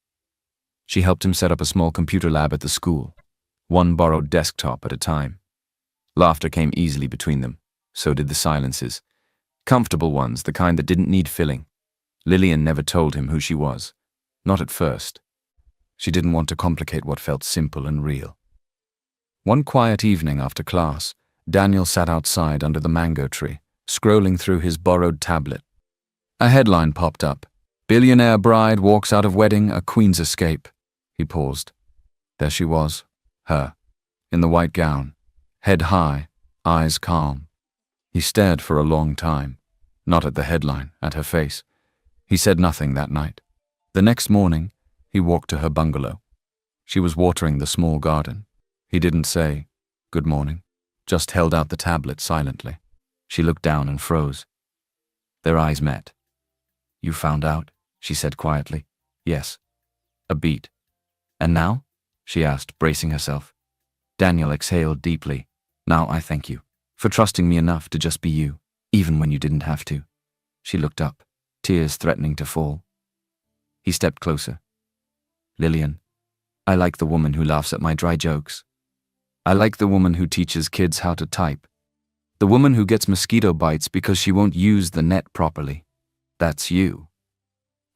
She helped him set up a small computer lab at the school, one borrowed desktop at a time. Laughter came easily between them, so did the silences. Comfortable ones, the kind that didn't need filling. Lillian never told him who she was, not at first. She didn't want to complicate what felt simple and real. One quiet evening after class, Daniel sat outside under the mango tree, scrolling through his borrowed tablet. A headline popped up. "Billionaire bride walks out of wedding, a queen's escape." He paused. There she was, her, in the white gown, head high, eyes calm. He stared for a long time, not at the headline, at her face. He said nothing that night. The next morning, he walked to her bungalow. She was watering the small garden. He didn't say, "Good morning," just held out the tablet silently. She looked down and froze. Their eyes met. "You found out?" she said quietly. "Yes." A beat. "And now?" she asked, bracing herself. Daniel exhaled deeply. "Now I thank you for trusting me enough to just be you, even when you didn't have to." She looked up, tears threatening to fall. He stepped closer. "Lillian, I like the woman who laughs at my dry jokes. I like the woman who teaches kids how to type. The woman who gets mosquito bites because she won't use the net properly. That's you.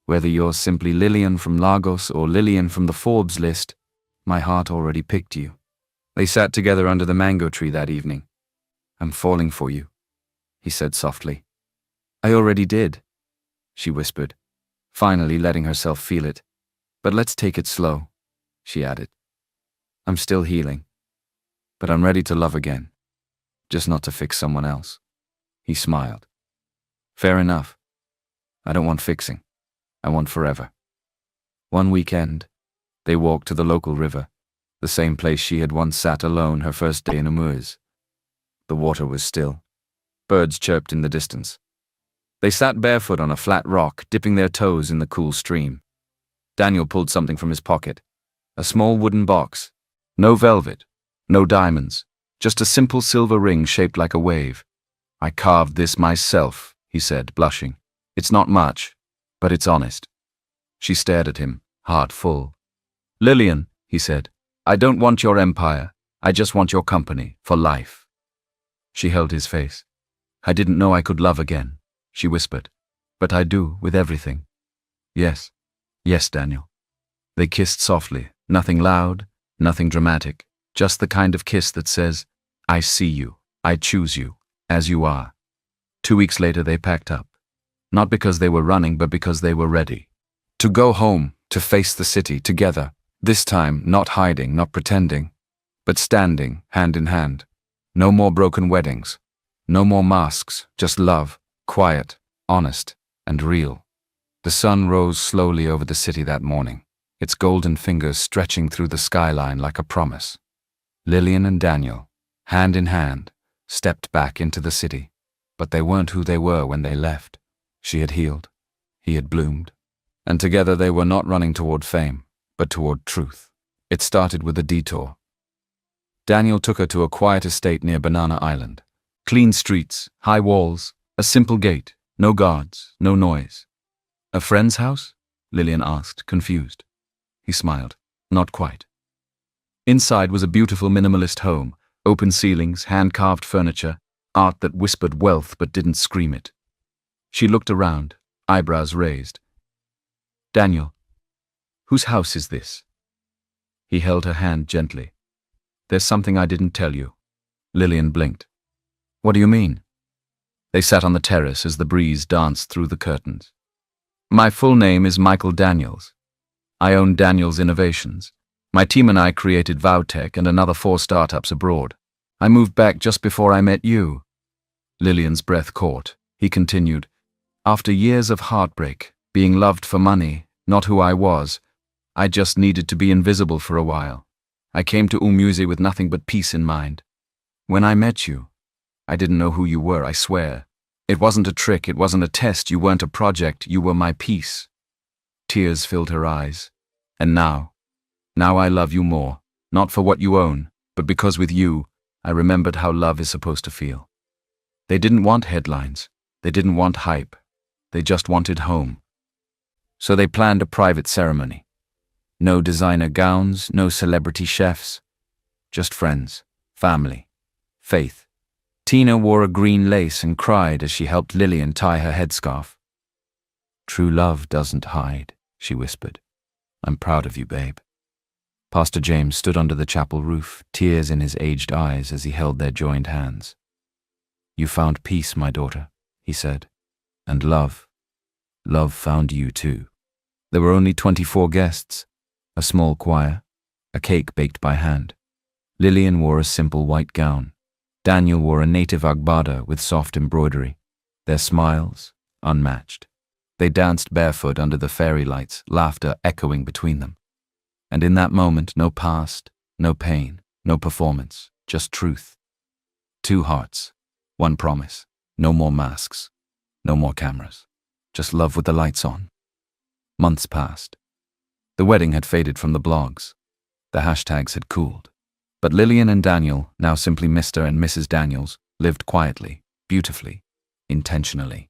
Whether you're simply Lillian from Lagos or Lillian from the Forbes list, my heart already picked you." They sat together under the mango tree that evening. "I'm falling for you," he said softly. "I already did," she whispered, finally letting herself feel it. "But let's take it slow," she added. "I'm still healing, but I'm ready to love again. just not to fix someone else. He smiled. Fair enough. I don't want fixing. I want forever. One weekend, they walked to the local river, the same place she had once sat alone her first day in Overhears. The water was still. Birds chirped in the distance. They sat barefoot on a flat rock, dipping their toes in the cool stream. Daniel pulled something from his pocket. A small wooden box. No velvet, no diamonds, just a simple silver ring shaped like a wave. I carved this myself, he said, blushing. It's not much, but it's honest. She stared at him, heart full. Lillian, he said, I don't want your empire. I just want your company, for life. She held his face. I didn't know I could love again, she whispered. But I do, with everything. Yes, yes, Daniel. They kissed softly, nothing loud, nothing dramatic, just the kind of kiss that says, I see you, I choose you, as you are. 2 weeks later they packed up. Not because they were running, but because they were ready. To go home, to face the city, together. This time, not hiding, not pretending, but standing, hand in hand. No more broken weddings. No more masks, just love, quiet, honest, and real. The sun rose slowly over the city that morning, its golden fingers stretching through the skyline like a promise. Lillian and Daniel, hand in hand, stepped back into the city, but they weren't who they were when they left. She had healed. He had bloomed. And together they were not running toward fame, but toward truth. It started with a detour. Daniel took her to a quiet estate near Banana Island. Clean streets, high walls, a simple gate, no guards, no noise. A friend's house? Lillian asked, confused. He smiled. Not quite. Inside was a beautiful minimalist home, open ceilings, hand-carved furniture, art that whispered wealth but didn't scream it. She looked around, eyebrows raised. Daniel, whose house is this? He held her hand gently. There's something I didn't tell you. Lillian blinked. What do you mean? They sat on the terrace as the breeze danced through the curtains. My full name is Michael Daniels. I own Daniels Innovations. My team and I created Vowtech and another 4 startups abroad. I moved back just before I met you. Lillian's breath caught. He continued, after years of heartbreak, being loved for money, not who I was, I just needed to be invisible for a while. I came to Umuzi with nothing but peace in mind. When I met you, I didn't know who you were, I swear. It wasn't a trick, it wasn't a test, you weren't a project, you were my peace. Tears filled her eyes. And now I love you more, not for what you own, but because with you, I remembered how love is supposed to feel. They didn't want headlines, they didn't want hype, they just wanted home. So they planned a private ceremony. No designer gowns, no celebrity chefs, just friends, family, faith. Tina wore a green lace and cried as she helped Lillian tie her headscarf. True love doesn't hide, she whispered. I'm proud of you, babe. Pastor James stood under the chapel roof, tears in his aged eyes as he held their joined hands. You found peace, my daughter, he said, and love. Love found you too. There were only 24 guests, a small choir, a cake baked by hand. Lillian wore a simple white gown. Daniel wore a native agbada with soft embroidery, their smiles unmatched. They danced barefoot under the fairy lights, laughter echoing between them. And in that moment, no past, no pain, no performance, just truth. 2 hearts, 1 promise, no more masks, no more cameras, just love with the lights on. Months passed. The wedding had faded from the blogs. The hashtags had cooled. But Lillian and Daniel, now simply Mr. and Mrs. Daniels, lived quietly, beautifully, intentionally.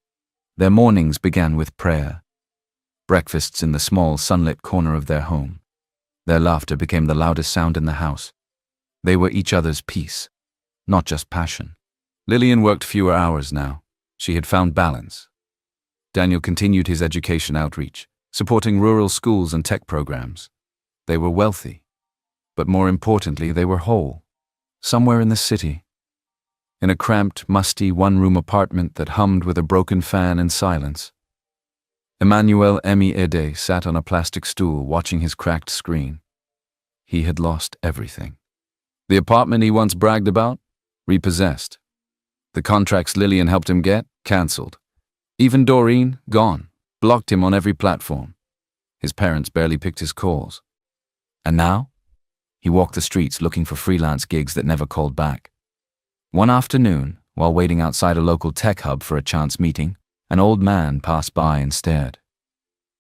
Their mornings began with prayer. Breakfasts in the small, sunlit corner of their home. Their laughter became the loudest sound in the house. They were each other's peace, not just passion. Lillian worked fewer hours now. She had found balance. Daniel continued his education outreach, supporting rural schools and tech programs. They were wealthy, but more importantly, they were whole. Somewhere in the city, in a cramped, musty, 1-room apartment that hummed with a broken fan and silence. Emmanuel Emi Ede sat on a plastic stool watching his cracked screen. He had lost everything. The apartment he once bragged about? Repossessed, The contracts Lillian helped him get, cancelled. Even Doreen, gone, blocked him on every platform. His parents barely picked his calls. And now? He walked the streets looking for freelance gigs that never called back. One afternoon, while waiting outside a local tech hub for a chance meeting, an old man passed by and stared.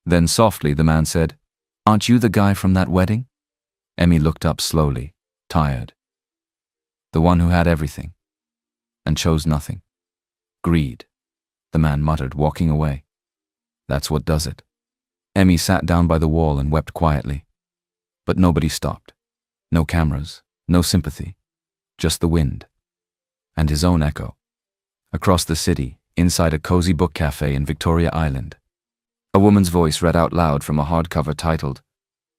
Then softly the man said, "Aren't you the guy from that wedding?" Emmy looked up slowly, tired. The one who had everything, and chose nothing. Greed, the man muttered, walking away. That's what does it. Emmy sat down by the wall and wept quietly. But nobody stopped. No cameras, no sympathy, just the wind. And his own echo. Across the city, inside a cozy book cafe in Victoria Island, a woman's voice read out loud from a hardcover titled,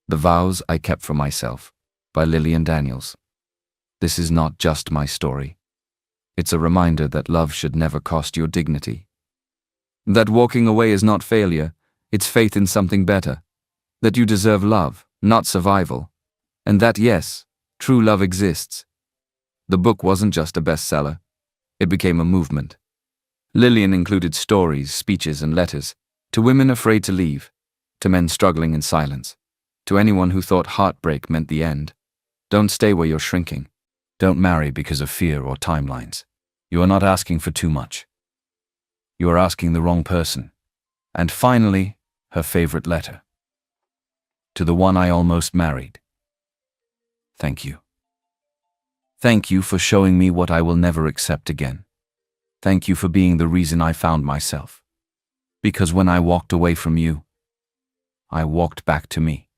"The Vows I Kept for Myself," by Lillian Daniels. This is not just my story. It's a reminder that love should never cost your dignity. That walking away is not failure, it's faith in something better. That you deserve love, not survival. And that, yes, true love exists. The book wasn't just a bestseller. It became a movement. Lillian included stories, speeches, and letters to women afraid to leave, to men struggling in silence, to anyone who thought heartbreak meant the end. Don't stay where you're shrinking. Don't marry because of fear or timelines. You are not asking for too much. You are asking the wrong person. And finally, her favorite letter. To the one I almost married. Thank you. Thank you for showing me what I will never accept again. Thank you for being the reason I found myself. Because when I walked away from you, I walked back to me.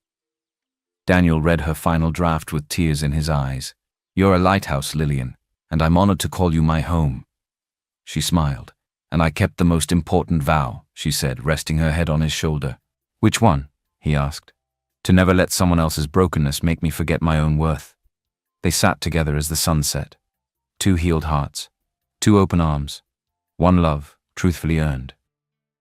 Daniel read her final draft with tears in his eyes. You're a lighthouse, Lillian, and I'm honored to call you my home. She smiled. And I kept the most important vow, she said, resting her head on his shoulder. Which one? He asked. To never let someone else's brokenness make me forget my own worth. They sat together as the sun set. Two healed hearts. Two open arms. One love, truthfully earned.